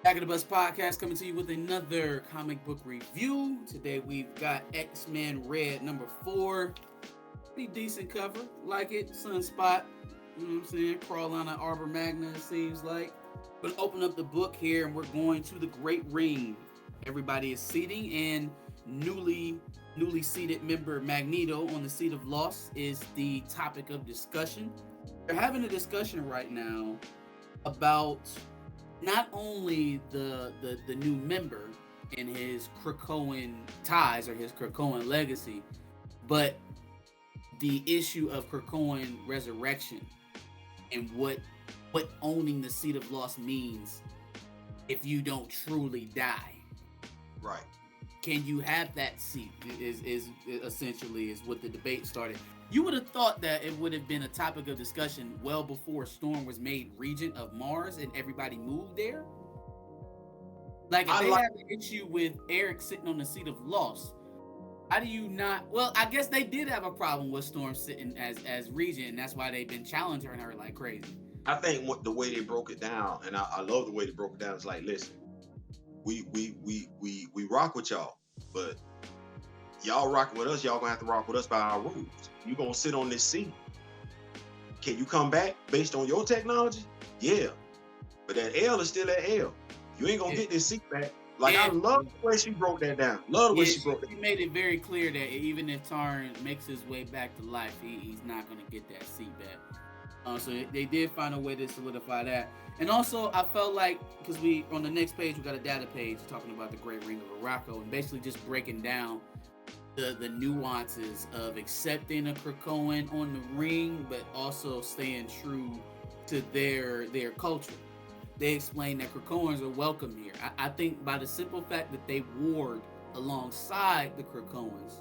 Back at the Bus Podcast coming to you with another comic book review. Today we've got X-Men Red number 4. Pretty decent cover. Like it. Sunspot. You know what I'm saying? Crawl on an Arbor Magna, it seems like. We'll open up the book here and we're going to the Great Ring. Everybody is seating, and newly seated member Magneto on the seat of loss is the topic of discussion. They're having a discussion right now about not only the new member and his Krakoan ties or his Krakoan legacy, but the issue of Krakoan resurrection and what owning the seat of loss means if you don't truly die. Right. Can you have that seat is essentially is what the debate started. You would have thought that it would have been a topic of discussion well before Storm was made regent of Mars and everybody moved there. Like, if they have an issue with Eric sitting on the seat of loss, how do you not? Well, I guess they did have a problem with Storm sitting as regent, and that's why they've been challenging her like crazy. I think the way they broke it down, and I love the way they broke it down, is like, listen, we rock with y'all, but y'all rocking with us, y'all gonna have to rock with us by our rules. You gonna sit on this seat. Can you come back based on your technology? Yeah. But that L is still that L. You ain't gonna get this seat back. Like, I love the way she broke that down. Love the way she broke that down. She made it very clear that even if Tarn makes his way back to life, he's not gonna get that seat back. So they did find a way to solidify that. And also, I felt like, because on the next page, we got a data page talking about the Great Ring of Arakko and basically just breaking down the nuances of accepting a Krakoan on the ring, but also staying true to their culture. They explain that Krakoans are welcome here. I think by the simple fact that they warred alongside the Krakoans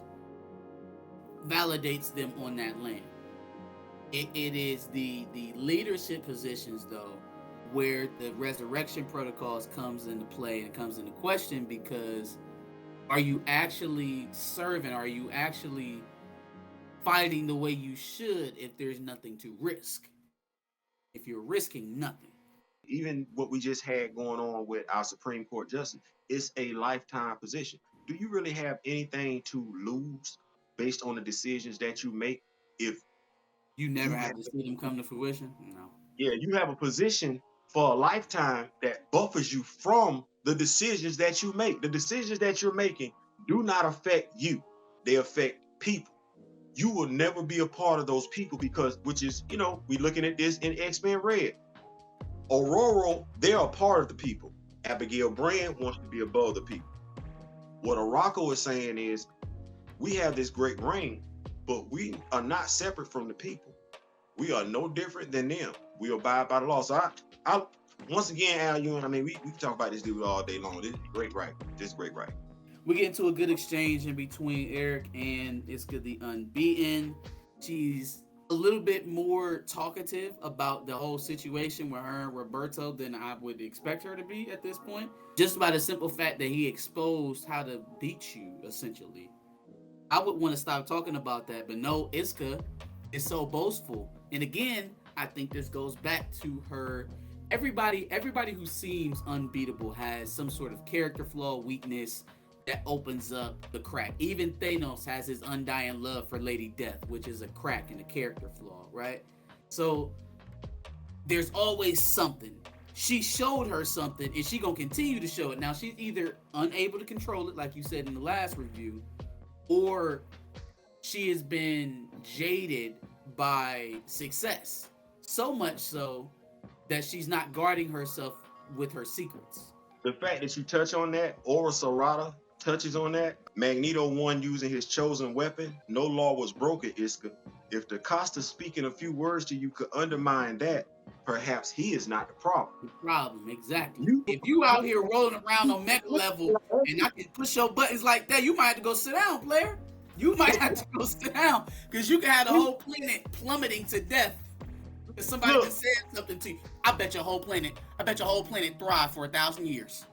validates them on that land. It is the leadership positions, though, where the resurrection protocols comes into play and comes into question, because are you actually serving? Are you actually fighting the way you should if there's nothing to risk? If you're risking nothing. Even what we just had going on with our Supreme Court justice, it's a lifetime position. Do you really have anything to lose based on the decisions that you make if you never have to see them come to fruition? No. Yeah, you have a position for a lifetime that buffers you from the decisions that you make. The decisions that you're making do not affect you. They affect people. You will never be a part of those people because, which is, we're looking at this in X-Men Red. Ororo, they're a part of the people. Abigail Brand wants to be above the people. What Arakko is saying is, we have this great ring, but we are not separate from the people. We are no different than them. We abide by the law. So I once again, Al, we can talk about this dude all day long. This is great, right? We get into a good exchange in between Eric and Iska the Unbeaten. She's a little bit more talkative about the whole situation with her and Roberto than I would expect her to be at this point. Just by the simple fact that he exposed how to beat you, essentially. I would want to stop talking about that, but no, Iska is so boastful. And again, I think this goes back to her. Everybody who seems unbeatable has some sort of character flaw, weakness that opens up the crack. Even Thanos has his undying love for Lady Death, which is a crack and a character flaw, right? So there's always something. She showed her something, and she gonna continue to show it. Now, she's either unable to control it, like you said in the last review, or she has been jaded by success. So much so that she's not guarding herself with her secrets. The fact that you touch on that, Ororo touches on that. Magneto won using his chosen weapon. No law was broken, Iska. If the Costa speaking a few words to you could undermine that, perhaps he is not the problem. The problem, exactly. If you out here rolling around on mech level and I can push your buttons like that, you might have to go sit down, player. You might have to go sit down, because you can have the whole planet plummeting to death if somebody just said something to you. I bet your whole planet thrived for 1,000 years.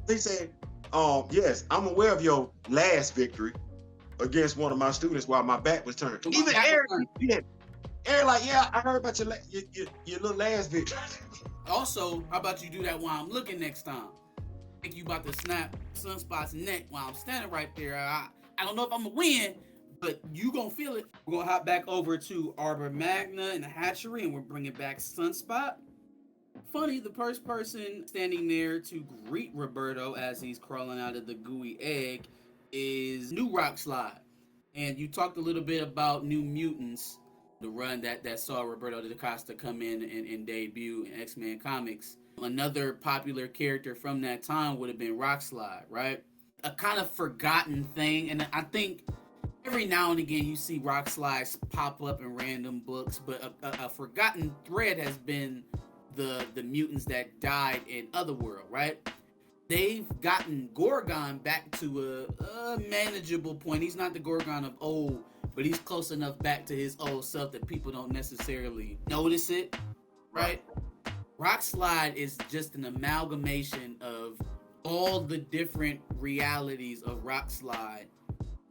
They said, yes, I'm aware of your last victory against one of my students while my back was turned. Even Eric, Eric like, yeah, I heard about your little last victory. Also, how about you do that while I'm looking next time? I think you about to snap Sunspot's neck while I'm standing right there. I don't know if I'm gonna win, but you gonna feel it. We're gonna hop back over to Arbor Magna and the hatchery, and we're bringing back Sunspot. Funny, the first person standing there to greet Roberto as he's crawling out of the gooey egg is New Rockslide. And you talked a little bit about New Mutants, the run that saw Roberto da Costa come in and debut in X-Men comics. Another popular character from that time would have been Rockslide, right? A kind of forgotten thing, and I think every now and again you see Rockslides pop up in random books, but a forgotten thread has been the mutants that died in Otherworld, right? They've gotten Gorgon back to a manageable point. He's not the Gorgon of old, but he's close enough back to his old self that people don't necessarily notice it, right? Rockslide is just an amalgamation of all the different realities of Rockslide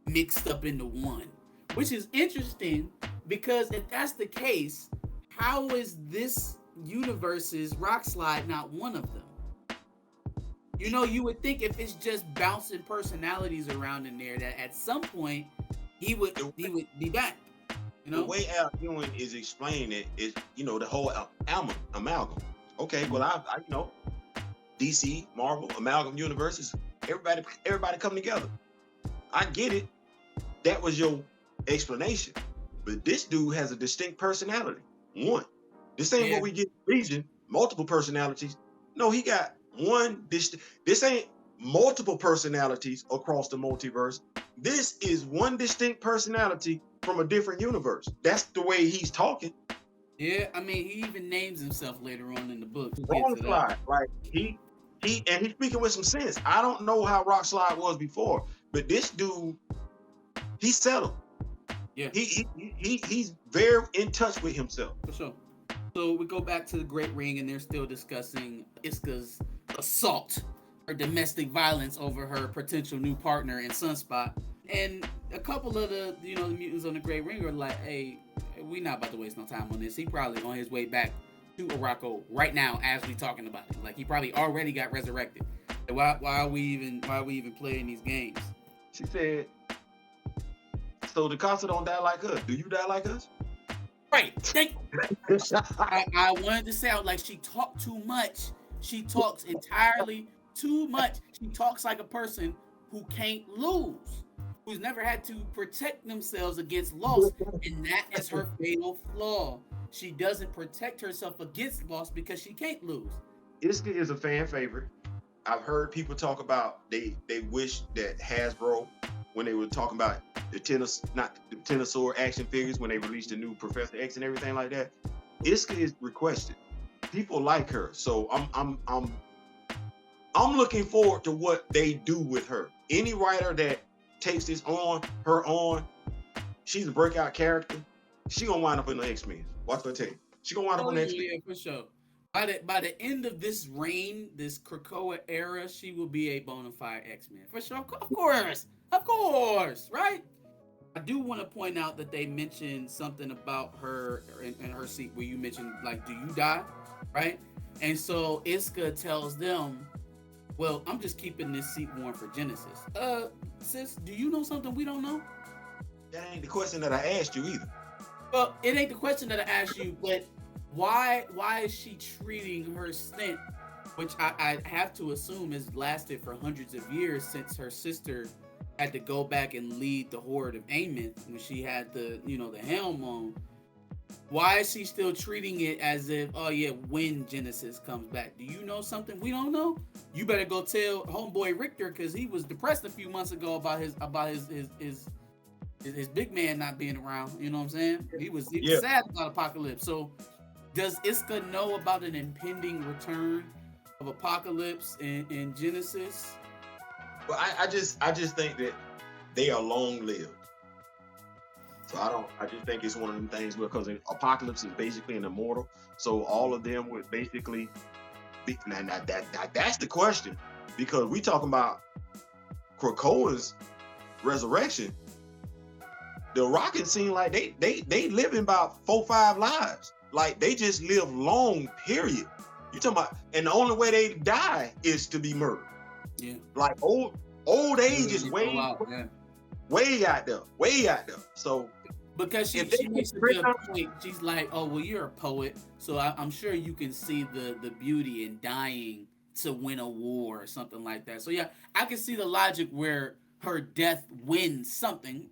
mixed up into one, which is interesting because if that's the case, how is this universe's Rockslide not one of them? You know, you would think if it's just bouncing personalities around in there that at some point he would be back. You know, the way Al Ewing is explaining it is, you know, the whole amalgam. Okay, well, I you know, DC, Marvel, amalgam universes, everybody come together. I get it. That was your explanation, but this dude has a distinct personality. One, this ain't what we get in Legion, multiple personalities. No, he got one. This ain't multiple personalities across the multiverse. This is one distinct personality from a different universe. That's the way he's talking. Yeah, I mean, he even names himself later on in the book. Rockslide, like he's speaking with some sense. I don't know how Rockslide was before, but this dude, he's settled. Yeah, he's very in touch with himself. For sure. So we go back to the Great Ring, and they're still discussing Iska's assault or domestic violence over her potential new partner in Sunspot. And a couple of the mutants on the Great Ring are like, "Hey, we not about to waste no time on this. He probably on his way back to Arakko right now as we talking about it. Like he probably already got resurrected. Why are we even playing these games?" She said, "So the Casa don't die like us. Do you die like us?" Right. I wanted to say, I was like, she talked too much. She talks entirely too much. She talks like a person who can't lose, who's never had to protect themselves against loss, and that is her fatal flaw. She doesn't protect herself against loss because she can't lose. Iska is a fan favorite. I've heard people talk about they wish that Hasbro, when they were talking about the S.W.O.R.D action figures, when they released the new Professor X and everything like that, Iska is requested. People like her, so I'm looking forward to what they do with her. Any writer that takes this on, she's a breakout character. She gonna wind up in the X-Men. Watch what I tell you. She gonna wind up in the X-Men. Yeah, for sure. By the end of this reign, this Krakoa era, she will be a bona fide X-Men. For sure. Of course, right? I do want to point out that they mentioned something about her in her seat where you mentioned, like, do you die? Right? And so Iska tells them, well, I'm just keeping this seat warm for Genesis. Sis, do you know something we don't know? That ain't the question that I asked you either. Well, it ain't the question that I asked you, but why is she treating her stint, which I have to assume has lasted for hundreds of years since her sister had to go back and lead the Horde of Amenth when she had the helm on. Why is she still treating it as if, oh yeah, when Genesis comes back? Do you know something we don't know? You better go tell homeboy Richter, because he was depressed a few months ago about his big man not being around. You know what I'm saying? He was sad about Apocalypse. So does Iska know about an impending return of Apocalypse in Genesis? Well, I just think that they are long-lived. So I just think it's one of them things because Apocalypse is basically an immortal. So all of them would basically be, that's the question, because we talking about Krakoa's resurrection. The Rockets seem like they living about 4-5 lives. Like they just live long, period. You talking about, and the only way they die is to be murdered. Yeah. Like old age is way out there, way out there. So because she makes a good point. She's like, oh well, you're a poet, so I'm sure you can see the beauty in dying to win a war or something like that. So yeah, I can see the logic where her death wins something,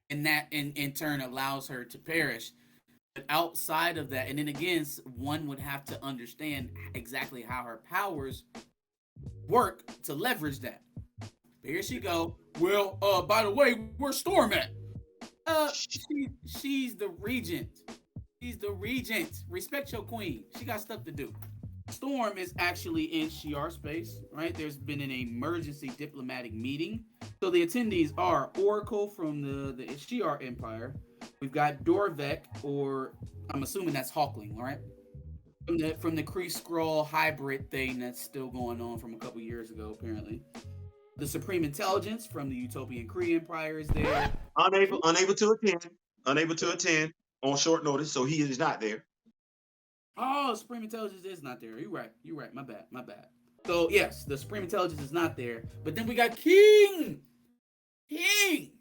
and that in turn allows her to perish. But outside of that, and then again, one would have to understand exactly how her powers work to leverage that. But here she go. Well, by the way, where's Storm at? She's the regent. She's the regent. Respect your queen. She got stuff to do. Storm is actually in Shi'ar space, right? There's been an emergency diplomatic meeting. So the attendees are Oracle from the Shi'ar Empire. We've got Dorvek, or I'm assuming that's Hawkling, all right? From the Kree Skrull hybrid thing that's still going on from a couple years ago, apparently. The Supreme Intelligence from the Utopian Kree Empire is there. Unable to attend on short notice, so he is not there. Oh, Supreme Intelligence is not there. You're right. My bad. So yes, the Supreme Intelligence is not there. But then we got King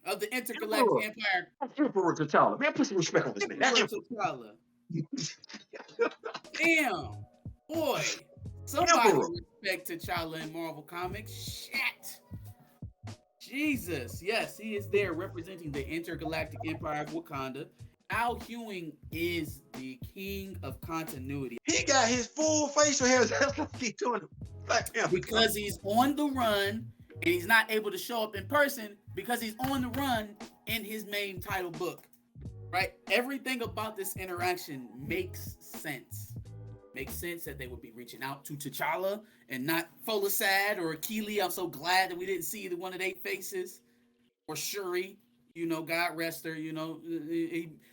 of the Intergalactic Empire. Emperor T'Challa. Man, put some respect on this name. Emperor T'Challa. Damn, boy. Somebody respect T'Challa in Marvel Comics. Shit. Jesus. Yes, he is there representing the Intergalactic Empire of Wakanda. Al Ewing is the king of continuity. He got his full facial hair. That's what he's doing. Because he's on the run and he's not able to show up in person because he's on the run in his main title book. Right? Everything about this interaction makes sense. Makes sense that they would be reaching out to T'Challa and not Folasad or Keely. I'm so glad that we didn't see either one of their faces. Or Shuri. God rest her,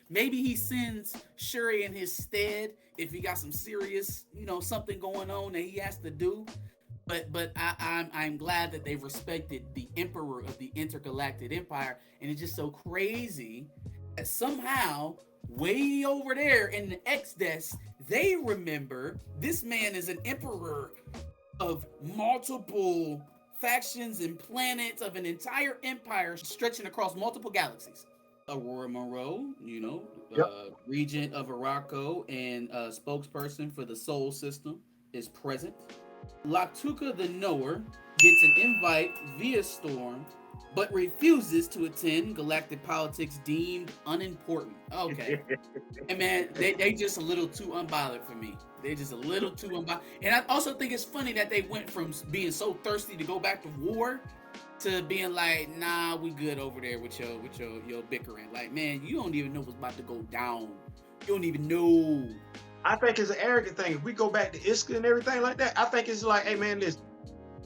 maybe he sends Shuri in his stead if he got some serious, something going on that he has to do. But I'm glad that they respected the Emperor of the Intergalactic Empire. And it's just so crazy that somehow, way over there in the X-Desk, they remember this man is an emperor of multiple factions and planets of an entire empire stretching across multiple galaxies. Aurora Munroe, regent of Arakko and spokesperson for the Soul System, is present. Latuka the Knower gets an invite via Storm, but refuses to attend. Galactic politics deemed unimportant. Okay. And man, they just a little too unbothered for me. They're just a little too unbothered. And I also think it's funny that they went from being so thirsty to go back to war to being like, nah, we good over there with your bickering. Like, man, you don't even know what's about to go down. You don't even know. I think it's an arrogant thing. If we go back to Iska and everything like that, I think it's like, hey man, listen,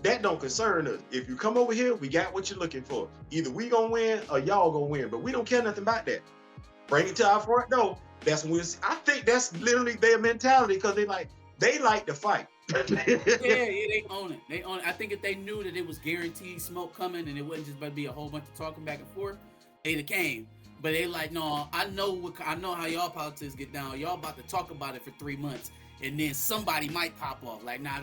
that don't concern us. If you come over here, we got what you're looking for. Either we gonna win or y'all gonna win, but we don't care nothing about that. Bring it to our front door. That's when I think that's literally their mentality, because they like to fight. yeah, they own it. I think if they knew that it was guaranteed smoke coming and it wasn't just about to be a whole bunch of talking back and forth, they'd have came. But they like, no, I know how y'all politics get down. Y'all about to talk about it for 3 months, and then somebody might pop off. Like, nah,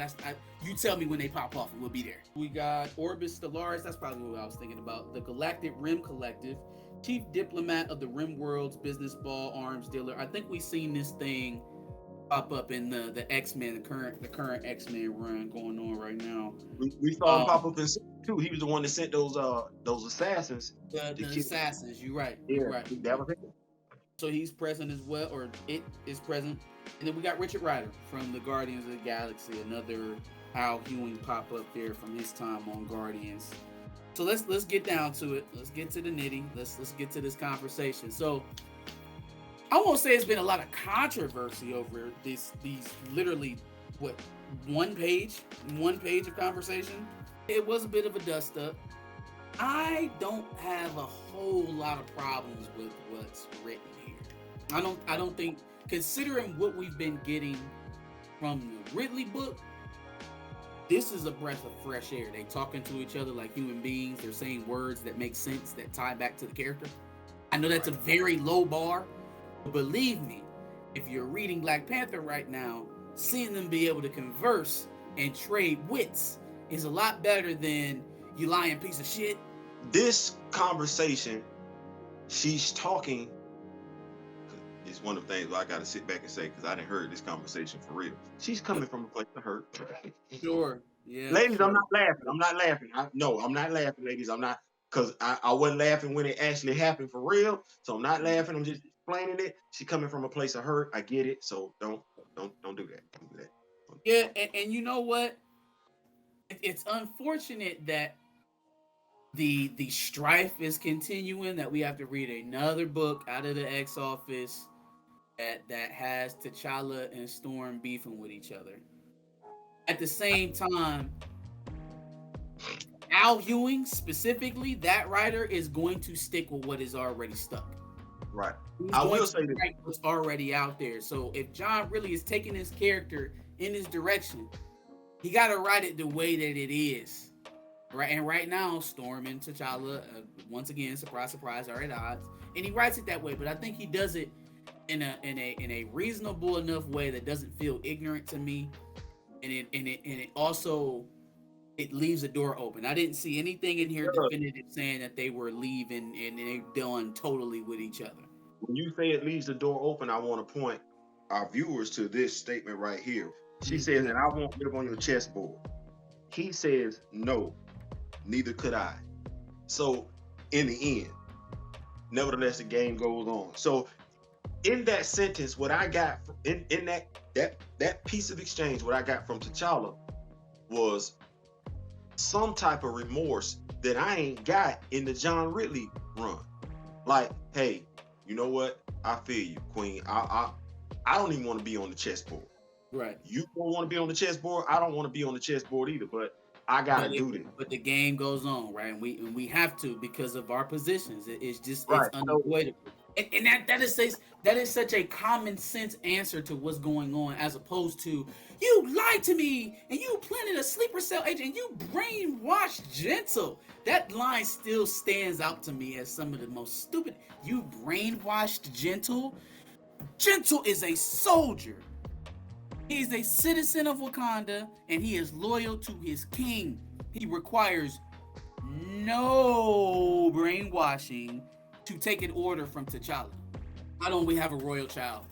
you tell me when they pop off, and we'll be there. We got Orbis Stellaris. That's probably what I was thinking about. The Galactic Rim Collective, chief diplomat of the Rim World's business ball arms dealer. I think we've seen this thing pop up in the X-Men, the current X-Men run going on right now. We saw him pop up in too. He was the one that sent those assassins. The assassins. You're right. Yeah, you're right. That was it. So he's present as well, or it is present. And then we got Richard Rider from the Guardians of the Galaxy, another Al Ewing pop up there from his time on Guardians. So let's get down to it. Let's get to the nitty. Let's get to this conversation. So I won't say it's been a lot of controversy over these literally one page of conversation. It was a bit of a dust up. I don't have a whole lot of problems with what's written here. I don't think, considering what we've been getting from the Ridley book, this is a breath of fresh air. They talking to each other like human beings. They're saying words that make sense, that tie back to the character. I I know that's a very low bar, but believe me, if you're reading Black Panther right now, seeing them be able to converse and trade wits is a lot better than you lying piece of shit. This conversation, she's talking. It's one of the things I got to sit back and say, because I didn't heard this conversation for real. She's coming from a place of hurt. Sure. Yeah. Ladies, sure. I'm not laughing. I'm not laughing. I'm not laughing, ladies. I'm not, because I wasn't laughing when it actually happened for real. So I'm not laughing. I'm just explaining it. She coming from a place of hurt. I get it. So don't do that. Don't do that. Yeah, and you know what? It's unfortunate that the strife is continuing, that we have to read another book out of the X office that has T'Challa and Storm beefing with each other. At the same time, Al Ewing specifically, that writer is going to stick with what is already stuck. Right. He's I going will to say this. write what's already out there. So if John really is taking his character in his direction, he got to write it the way that it is. Right, and right now, Storm and T'Challa, once again, surprise, surprise, are at odds, and he writes it that way. But I think he does it in a reasonable enough way that doesn't feel ignorant to me, and it also it leaves the door open. I didn't see anything in here definitive saying that they were leaving and they done totally with each other. When you say it leaves the door open, I want to point our viewers to this statement right here. She says, "And I won't live on your chessboard." He says, "No, neither could I." So in the end, nevertheless, the game goes on. So in that sentence, what I got in that piece of exchange, what I got from T'Challa was some type of remorse that I ain't got in the John Ridley run. Like, hey, you know what? I feel you, Queen. I don't even want to be on the chessboard. Right. You don't want to be on the chessboard. I don't want to be on the chessboard either. But I gotta do this. But the game goes on, right? And we have to because of our positions. It's just Right. it's unavoidable. And that is such a common sense answer to what's going on, as opposed to you lied to me and you planted a sleeper cell agent and you brainwashed Gentle. That line still stands out to me as some of the most stupid. You brainwashed Gentle. Gentle is a soldier. He's a citizen of Wakanda, and he is loyal to his king. He requires no brainwashing to take an order from T'Challa. Why don't we have a royal child?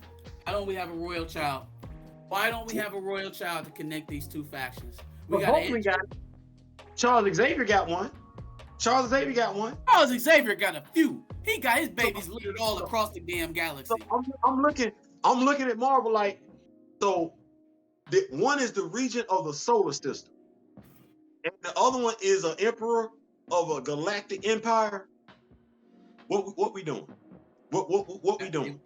Why don't we have a royal child? Why don't we have a royal child to connect these two factions? We got Charles Xavier got one. Charles Xavier got one. Charles Xavier got a few. He got his babies littered all across the damn galaxy. So I'm looking at Marvel like, so one is the regent of the solar system, and the other one is an emperor of a galactic empire. What we doing? What we doing?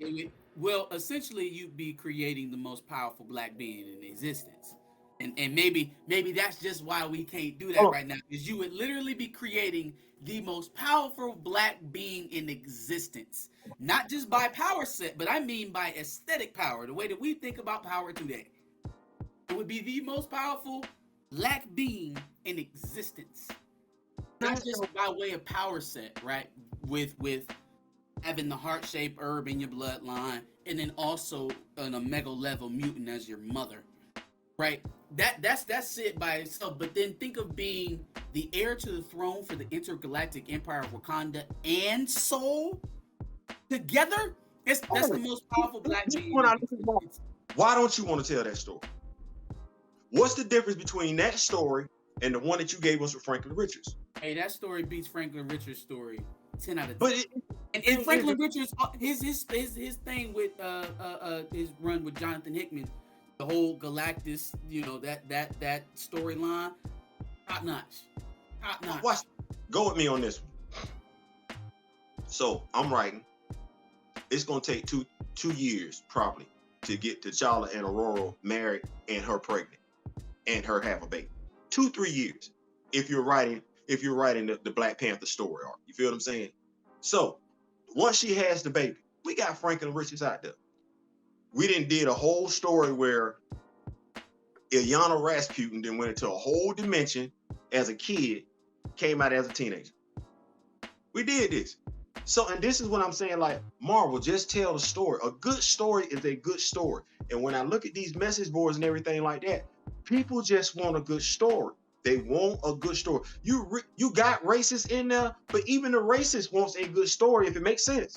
Well, essentially, you'd be creating the most powerful black being in existence, and maybe that's just why we can't do that right now, because you would literally be creating the most powerful black being in existence, not just by power set, but I mean by aesthetic power, the way that we think about power today. It would be the most powerful black being in existence, not just by way of power set, right? With having the heart-shaped herb in your bloodline, and then also an omega level mutant as your mother, right? That's it by itself. But then think of being the heir to the throne for the intergalactic empire of Wakanda and Soul together. That's the most powerful black being. Why don't you want to tell that story? What's the difference between that story and the one that you gave us with Franklin Richards? Hey, that story beats Franklin Richards' story 10 out of 10. But and Franklin Richards, his thing with his run with Jonathan Hickman, the whole Galactus, that storyline, top notch. Go with me on this one. So I'm writing. It's gonna take two years probably to get T'Challa and Ororo married and her pregnant and her have a baby. 2-3 years if you're writing the Black Panther story arc. You feel what I'm saying? So once she has the baby, we got Franklin Richards out there. We did a whole story where Ilyana Rasputin then went into a whole dimension as a kid, came out as a teenager. We did this. So, and this is what I'm saying, like, Marvel, just tell the story. A good story is a good story. And when I look at these message boards and everything like that, people just want a good story. They want a good story. You got racists in there, but even the racist wants a good story if it makes sense.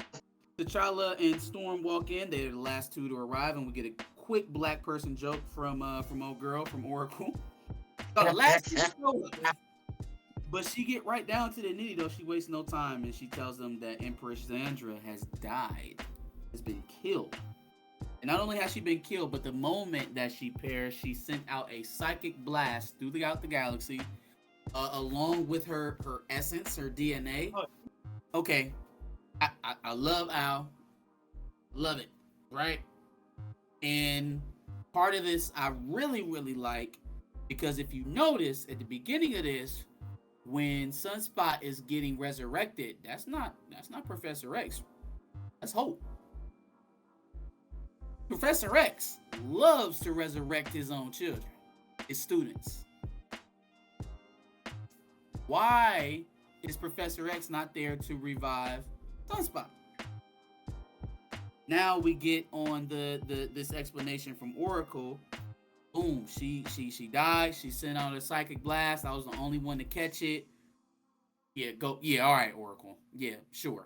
T'Challa and Storm walk in. They're the last two to arrive, and we get a quick black person joke from old girl from Oracle. The last two to show up. But she get right down to the nitty though. She wastes no time, and she tells them that Empress Xandra has died, has been killed. And not only has she been killed, but the moment that she perished, she sent out a psychic blast throughout the galaxy, along with her essence, her DNA. Okay, I love Al, love it, right? And part of this I really like, because if you notice at the beginning of this, when Sunspot is getting resurrected, that's not Professor X. That's Hope. Professor X loves to resurrect his own children, his students. Why is Professor X not there to revive Sunspot? Now we get on this explanation from Oracle. Boom, she died. She sent out a psychic blast. I was the only one to catch it. Yeah, go. Yeah, all right, Oracle. Yeah, sure.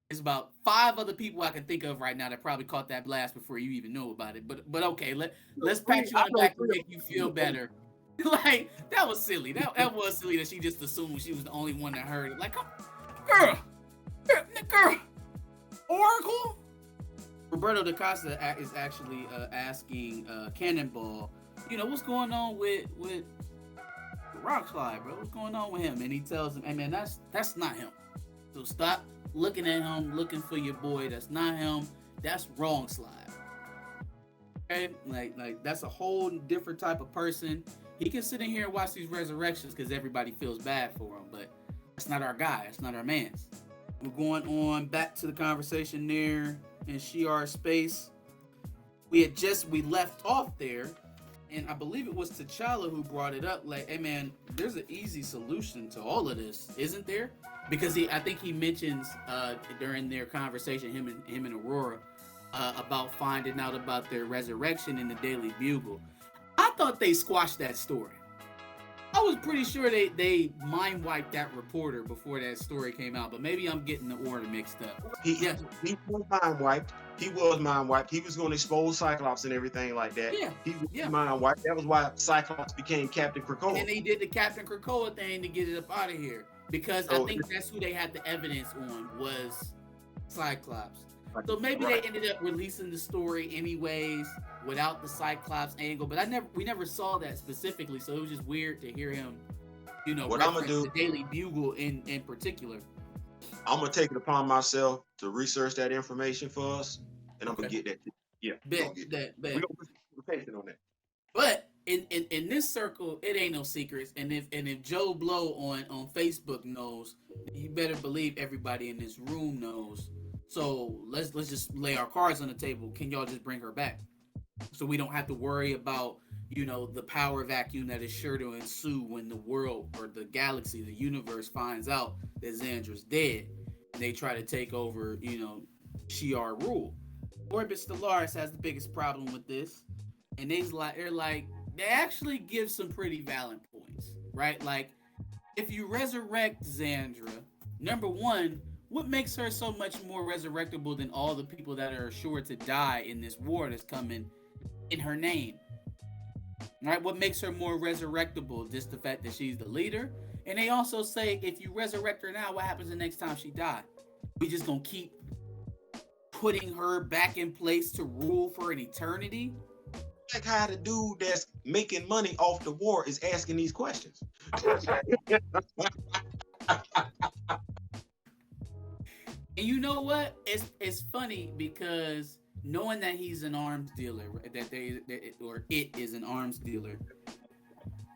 There's about 5 other people I can think of right now that probably caught that blast before you even know about it. But okay, let's pat you on the back to make you feel better. Like, that was silly. That was silly that she just assumed she was the only one that heard it. Like, girl, Oracle. Roberto da Costa is actually asking Cannonball, what's going on with Rockslide, bro? What's going on with him? And he tells him, hey man, that's not him. So stop looking at him, looking for your boy. That's not him. That's Rockslide. Okay? Like that's a whole different type of person. He can sit in here and watch these resurrections because everybody feels bad for him, but that's not our guy. That's not our man's. We're going on back to the conversation there in Shi'ar space. We left off there, and I believe it was T'Challa who brought it up. Like, hey man, there's an easy solution to all of this, isn't there? Because I think he mentions during their conversation, him and Aurora, about finding out about their resurrection in the Daily Bugle. I thought they squashed that story. I was pretty sure they mind wiped that reporter before that story came out, but maybe I'm getting the order mixed up. He was mind wiped. He was mind wiped. He was going to expose Cyclops and everything like that. Yeah. He was mind wiped. That was why Cyclops became Captain Krakoa. And they did the Captain Krakoa thing to get it up out of here. Because I think that's who they had the evidence on was Cyclops. So maybe they ended up releasing the story anyways without the Cyclops angle, but we never saw that specifically, so it was just weird to hear him, what I'm gonna do, the Daily Bugle in particular. I'm gonna take it upon myself to research that information for us, and I'm gonna get that. Yeah, bet. We're gonna put patient on that. But in this circle, it ain't no secrets, and if Joe Blow on Facebook knows, you better believe everybody in this room knows. So let's just lay our cards on the table. Can y'all just bring her back, so we don't have to worry about the power vacuum that is sure to ensue when the world or the galaxy, the universe finds out that Xandra's dead, and they try to take over Shi'ar rule. Orbit Stellaris has the biggest problem with this, and they actually give some pretty valid points, right? Like, if you resurrect Xandra, number one, what makes her so much more resurrectable than all the people that are sure to die in this war that's coming in her name? Right? What makes her more resurrectable? Just the fact that she's the leader. And they also say, if you resurrect her now, what happens the next time she dies? We just gonna keep putting her back in place to rule for an eternity? Like how the dude that's making money off the war is asking these questions. And you know what? It's funny because knowing that he's an arms dealer, it is an arms dealer.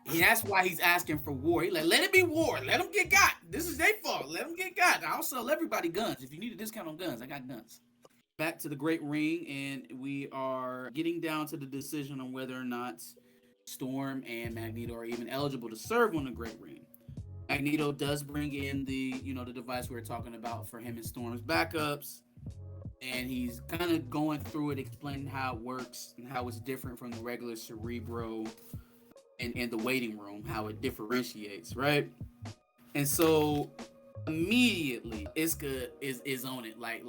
That's why he's asking for war. He's like, let it be war. Let them get got. This is their fault. Let them get got. I'll sell everybody guns. If you need a discount on guns, I got guns. Back to the Great Ring, and we are getting down to the decision on whether or not Storm and Magneto are even eligible to serve on the Great Ring. Magneto does bring in the device we were talking about for him and Storm's backups, and he's kind of going through it, explaining how it works and how it's different from the regular Cerebro and the waiting room, how it differentiates, right? And so immediately Iska is on it like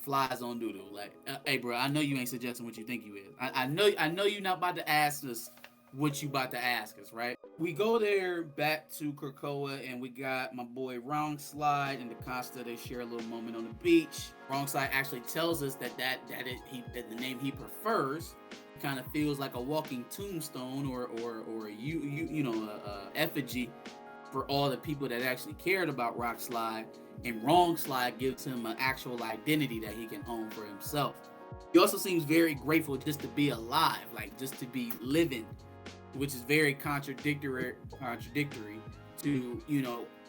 flies on doodle. Like, hey bro, I know you ain't suggesting what you think you is. I know you're not about to ask us what you about to ask us, right? We go there back to Krakoa, and we got my boy Rockslide and the Costa. They share a little moment on the beach. Rockslide actually tells us that the name he prefers kind of feels like a walking tombstone or a effigy for all the people that actually cared about Rockslide, and Rockslide gives him an actual identity that he can own for himself. He also seems very grateful just to be alive, like just to be living, which is very contradictory to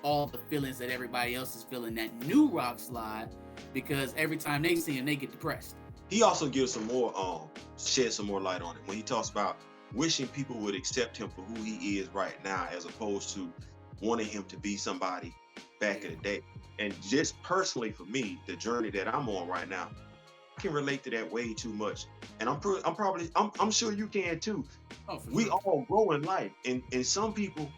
all the feelings that everybody else is feeling that knew Rockslide, because every time they see him, they get depressed. He also gives some more shed some more light on it when he talks about wishing people would accept him for who he is right now, as opposed to wanting him to be somebody back in the day. And just personally for me, the journey that I'm on right now, I can relate to that way too much. And I'm sure you can too. We all grow in life, and some people,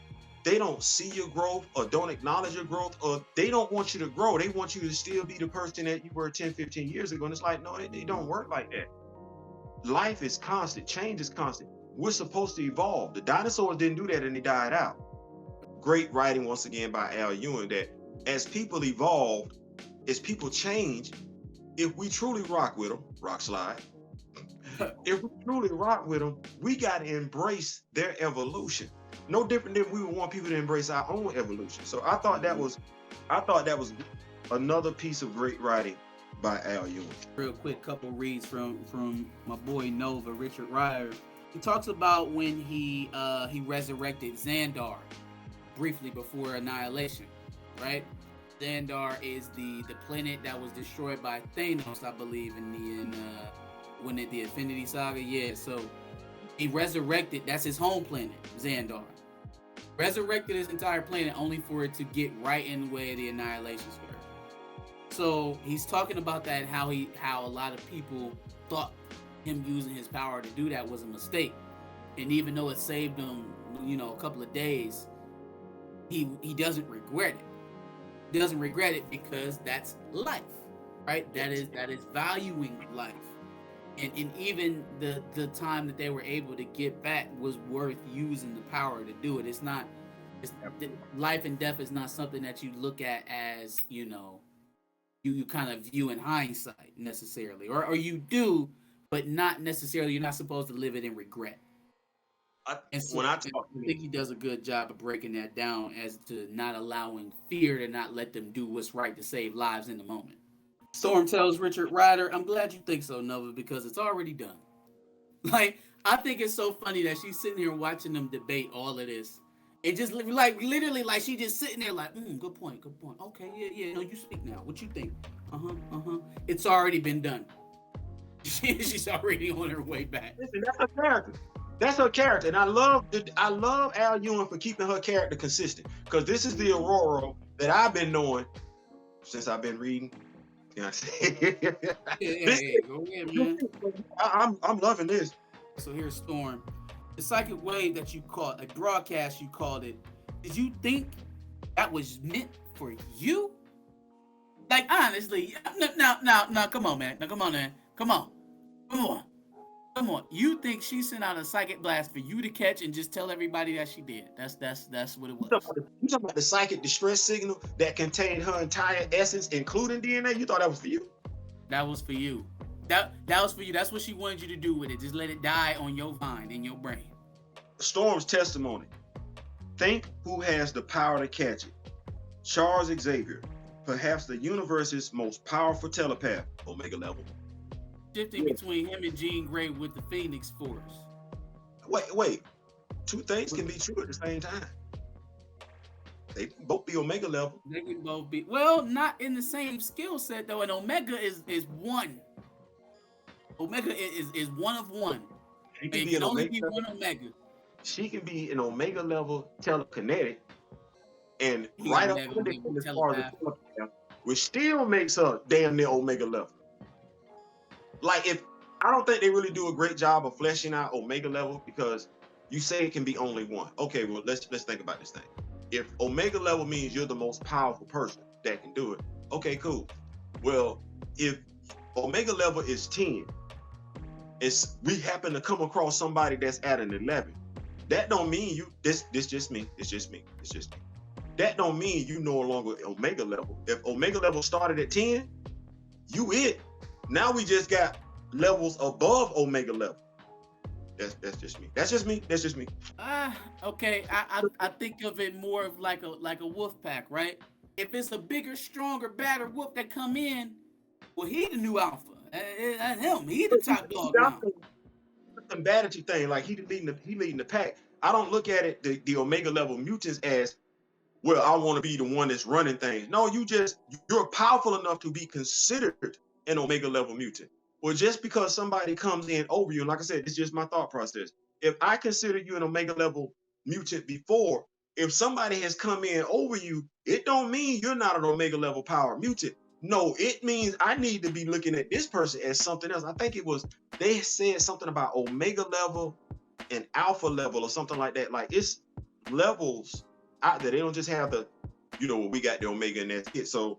they don't see your growth or don't acknowledge your growth, or they don't want you to grow. They want you to still be the person that you were 10, 15 years ago. And it's like, no, it don't work like that. Life is constant. Change is constant. We're supposed to evolve. The dinosaurs didn't do that, and they died out. Great writing once again by Al Ewing, that as people evolve, as people change, if we truly rock with them, Rockslide, if we truly rock with them, we got to embrace their evolution. No different than we would want people to embrace our own evolution. So I thought that was another piece of great writing by Al Ewing. Real quick, couple reads from my boy Nova, Richard Ryder. He talks about when he resurrected Xandar briefly before Annihilation, right? Xandar is the planet that was destroyed by Thanos, I believe, when the Infinity Saga. Yeah, so he resurrected. That's his home planet, Xandar. Resurrected his entire planet only for it to get right in the way of the Annihilation Square. So he's talking about that, how a lot of people thought him using his power to do that was a mistake, and even though it saved him, a couple of days, he doesn't regret it. He doesn't regret it because that's life, right? That is valuing life. And even the time that they were able to get back was worth using the power to do it. Life and death is not something that you look at as, you kind of view in hindsight necessarily, or you do, but not necessarily. You're not supposed to live it in regret. I think he does a good job of breaking that down as to not allowing fear to not let them do what's right to save lives in the moment. Storm tells Richard Ryder, I'm glad you think so, Nova, because it's already done. Like, I think it's so funny that she's sitting here watching them debate all of this. And just literally, like, she just sitting there like, good point. Okay, yeah, no, you speak now. What you think? It's already been done. She's already on her way back. Listen, that's her character. And I love Al Ewing for keeping her character consistent. Because this is the Ororo that I've been knowing since I've been reading. Go ahead, man. I'm loving this. So here's Storm. The psychic wave that you caught, a broadcast you called it, did you think that was meant for you? Like, honestly, now, come on, man. Now, come on, man. Come on. You think she sent out a psychic blast for you to catch and just tell everybody that she did? That's what it was. You talking about the psychic distress signal that contained her entire essence, including DNA? You thought that was for you? That was for you. That was for you. That's what she wanted you to do with it. Just let it die on your vine, in your brain. Storm's testimony. Think who has the power to catch it. Charles Xavier, perhaps the universe's most powerful telepath, Omega level. Shifting between him and Jean Grey with the Phoenix Force. Wait. Two things can be true at the same time. They can both be Omega level. They can both be, well, not in the same skill set though. And Omega is one. Omega is one of one. She can only be one Omega. She can be an Omega level telekinetic, And He right would up never under be able him to as far as the telepath. telepath, which still makes her damn near Omega level. Like, if I don't think they really do a great job of fleshing out Omega level, because you say it can be only one. Okay, well, let's think about this thing. If Omega level means you're the most powerful person that can do it, okay, cool. Well, if Omega level is 10, we happen to come across somebody that's at an 11. That don't mean you this just me. It's just me. That don't mean you no longer Omega level. If Omega level started at 10, you it. Now we just got levels above Omega level. That's just me. That's just me. Okay. I think of it more of like a wolf pack, right? If it's a bigger, stronger, badder wolf that come in, well, he the new alpha. That's him. He the top dog now. Combative thing, like he leading the pack. I don't look at it the Omega level mutants as, well, I want to be the one that's running things. No, you're powerful enough to be considered an Omega level mutant. Well, just because somebody comes in over you, and like I said, it's just my thought process. If I consider you an Omega level mutant before, if somebody has come in over you, it don't mean you're not an Omega level power mutant. No, it means I need to be looking at this person as something else. I think they said something about Omega level and Alpha level or something like that. Like, it's levels out there. They don't just have we got the Omega and that's it. So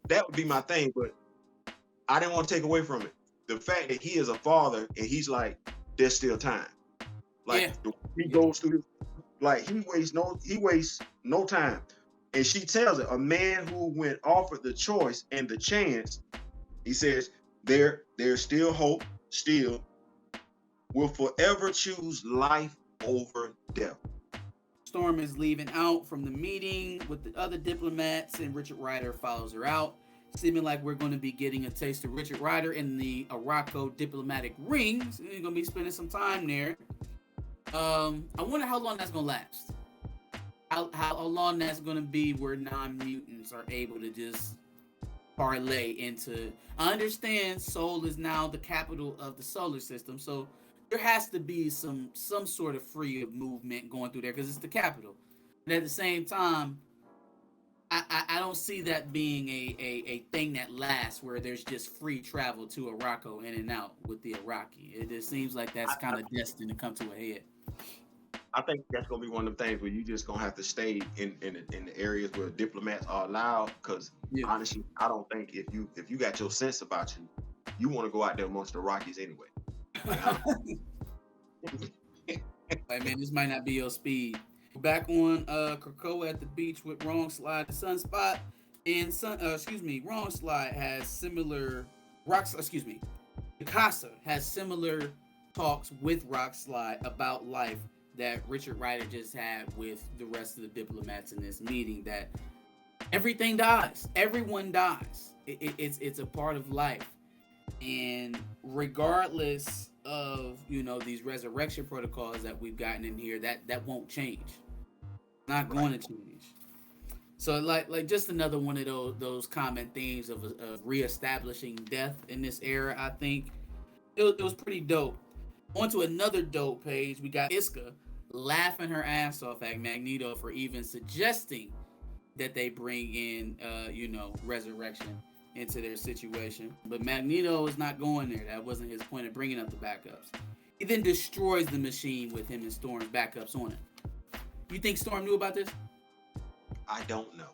that would be my thing, but I didn't want to take away from it. The fact that he is a father and he's like, there's still time. Like, he goes through this, like, he wastes no time. And she tells it, a man who, when offered the choice and the chance, he says, there's still hope, still will forever choose life over death. Storm is leaving out from the meeting with the other diplomats, and Richard Rider follows her out, seeming like we're going to be getting a taste of Richard Rider in the Arakko diplomatic rings. So we're going to be spending some time there. I wonder how long that's going to last. How long that's going to be where non-mutants are able to just parlay into. I understand Sol is now the capital of the solar system, so there has to be some sort of free of movement going through there because it's the capital. And at the same time, I don't see that being a thing that lasts where there's just free travel to Arakko in and out with the Iraqi. It just seems like that's kind of destined to come to a head. I think that's gonna be one of the things where you just gonna have to stay in the areas where diplomats are allowed. Because honestly, I don't think if you got your sense about you want to go out there amongst the Rockies anyway. Like, man, this might not be your speed. We're back on Krakoa at the beach with Rockslide and Sunspot, and Rockslide has similar Picasso has similar talks with Rockslide about life that Richard Rider just had with the rest of the diplomats in this meeting. That everything dies, everyone dies. It's a part of life, and regardless of these resurrection protocols that we've gotten in here, that won't change. Not going to change. So like just another one of those common themes of reestablishing death in this era. I think it was pretty dope. On to another dope page, we got Iska laughing her ass off at Magneto for even suggesting that they bring in resurrection into their situation. But Magneto is not going there. That wasn't his point of bringing up the backups. He then destroys the machine with him and Storm's backups on it. You think Storm knew about this? I don't know.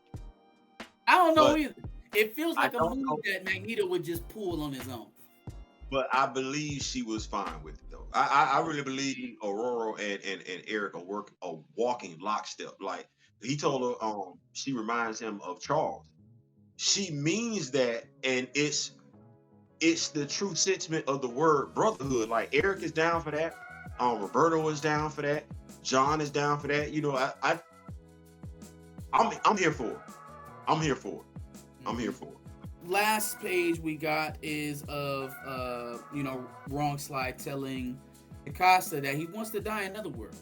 I don't know either. It feels like a move that Magneto would just pull on his own. But I believe she was fine with it, though. I really believe Ororo and Eric are walking lockstep. Like, he told her, she reminds him of Charles. She means that, and it's the true sentiment of the word brotherhood. Like, Eric is down for that. Roberto is down for that. John is down for that. I'm here for it. I'm here for it. Last page we got is of Rockslide telling Picasso that he wants to die in another world.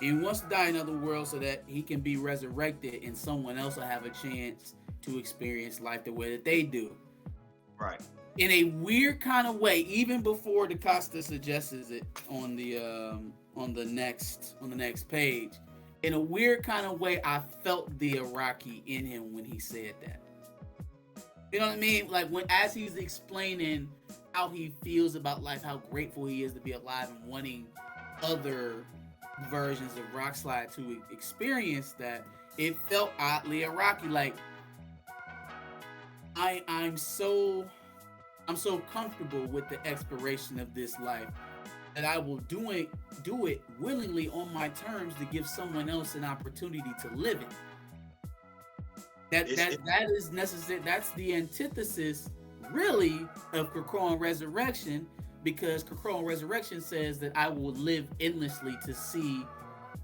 He wants to die in another world so that he can be resurrected and someone else will have a chance to experience life the way that they do. Right. In a weird kind of way, even before DaCosta suggests it on the next page, in a weird kind of way, I felt the Iraqi in him when he said that. You know what I mean? Like as he's explaining how he feels about life, how grateful he is to be alive, and wanting other versions of Rockslide to experience that, it felt oddly Iraqi. Like I'm so comfortable with the expiration of this life that I will do it willingly on my terms to give someone else an opportunity to live it. That is necessary. That's the antithesis, really, of Krakoa and Resurrection, because Krakoa and Resurrection says that I will live endlessly to see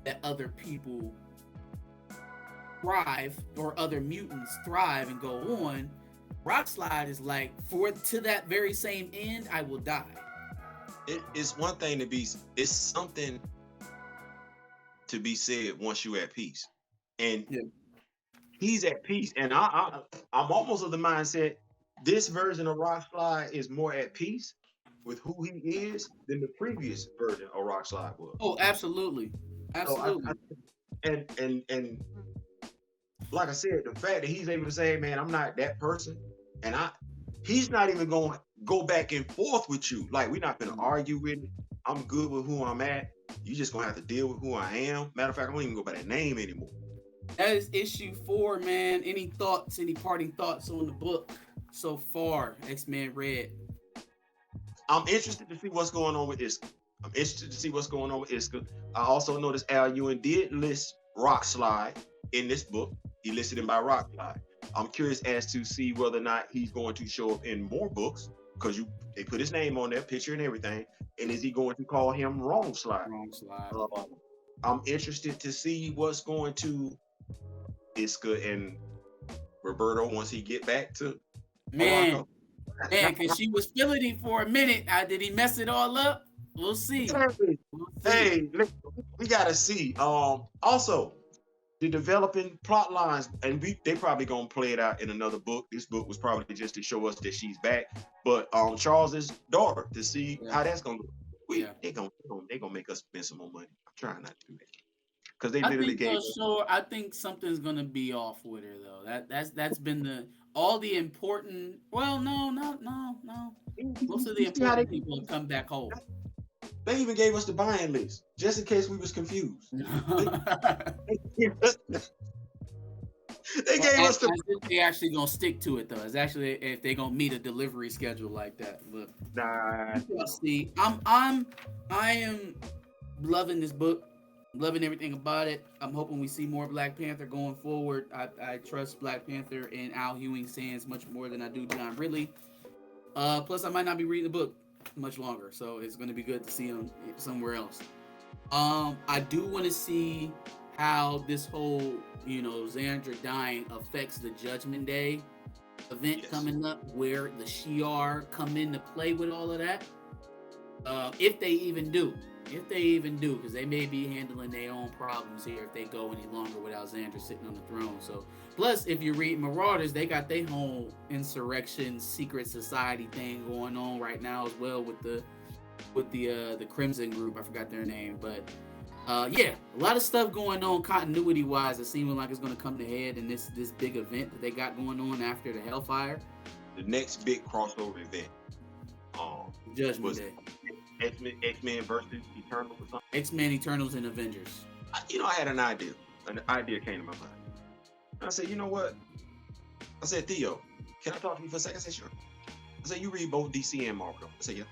that other people thrive or other mutants thrive and go on. Rockslide is like, to that very same end, I will die. It's one thing to be, it's something to be said once you're at peace. And he's at peace. And I'm almost of the mindset, this version of Rockslide is more at peace with who he is than the previous version of Rockslide was. Oh, absolutely. Absolutely. So and like I said, the fact that he's able to say, man, I'm not that person, and he's not even going to go back and forth with you. Like, we're not going to argue with it. I'm good with who I'm at. You just going to have to deal with who I am. Matter of fact, I don't even go by that name anymore. That is issue 4, man. Any parting thoughts on the book so far, X-Men Red? I'm interested to see what's going on with Iska. I also noticed Al Ewing did list Rockslide in this book. He listed him by Rockslide. I'm curious as to see whether or not he's going to show up in more books, because they put his name on there, picture and everything. And is he going to call him Rockslide? I'm interested to see what's going to Iska and Roberto once he get back to Arakko. Man, because she was feeling him for a minute. Did he mess it all up? We'll see. Hey, we gotta see. Also, the developing plot lines, and they probably gonna play it out in another book. This book was probably just to show us that she's back. But Charles's daughter, to see how that's gonna go. They gonna make us spend some more money. I'm trying not to do that, because they literally gave. I think something's gonna be off with her though. That's been all the important. Well, no. Most of the important people have come back home. They even gave us the buying list just in case we was confused. They gave us the. I think they actually gonna stick to it though. It's actually if they gonna meet a delivery schedule like that. But see, I am loving this book, loving everything about it. I'm hoping we see more Black Panther going forward. I trust Black Panther and Al Ewing's hands much more than I do John Ridley. Plus, I might not be reading the book much longer, so it's going to be good to see him somewhere else. I do want to see how this whole, Xandra dying affects the Judgment Day event coming up, where the Shi'ar come into play with all of that. If they even do, because they may be handling their own problems here if they go any longer without Xandra sitting on the throne. So, plus, if you read Marauders, they got their whole insurrection secret society thing going on right now as well with the Crimson group. I forgot their name, but a lot of stuff going on continuity wise. It seems like it's going to come to head in this big event that they got going on after the Hellfire. The next big crossover event, Judgment Day. X-Men versus Eternals or something? X-Men, Eternals, and Avengers. I had an idea. An idea came to my mind. I said, you know what? I said, Theo, can I talk to you for a second? I said, sure. I said, you read both DC and Marvel? I said, yeah.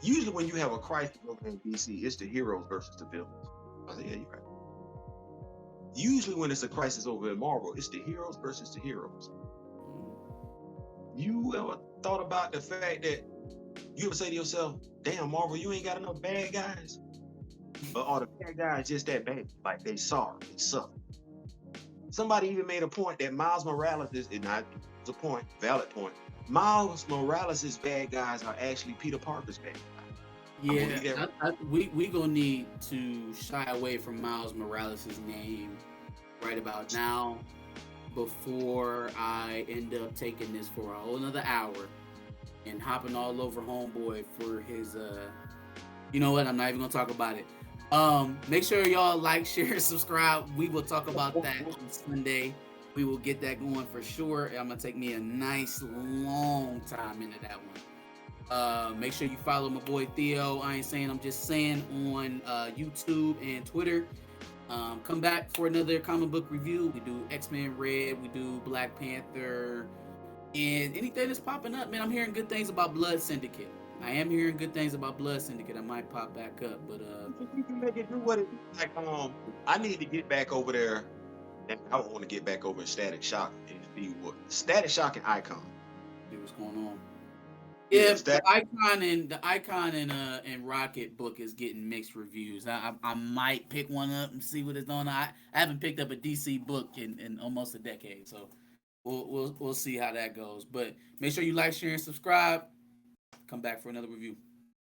Usually when you have a crisis over in DC, it's the heroes versus the villains. I said, yeah, you're right. Usually when it's a crisis over in Marvel, it's the heroes versus the heroes. You ever thought about the fact that you ever say to yourself, damn, Marvel, you ain't got enough bad guys? But are the bad guys just that bad? Like, they suck. Somebody even made a point that Miles Morales valid point. Miles Morales' bad guys are actually Peter Parker's bad guys. Yeah, we gonna need to shy away from Miles Morales' name right about now before I end up taking this for a whole another hour and hopping all over homeboy for his you know what, I'm not even gonna talk about it. Make sure y'all like, share, subscribe. We will talk about that on Sunday. We will get that going for sure. I'm gonna take me a nice long time into that one. Make sure you follow my boy Theo. I ain't saying, I'm just saying, on YouTube and Twitter. Come back for another comic book review. We do X-Men Red, we do Black Panther, and anything that's popping up, man. I'm hearing good things about Blood Syndicate. I am hearing good things about Blood Syndicate. I might pop back up, but You can make it do what it like. I need to get back over there, and I want to get back over in Static Shock and see what Static Shock and Icon. see what's going on. Yeah, If the icon and Rocket book is getting mixed reviews, I might pick one up and see what it's on. I haven't picked up a DC book in almost a decade, so we'll see how that goes. But make sure you like, share, and subscribe. Come back for another review.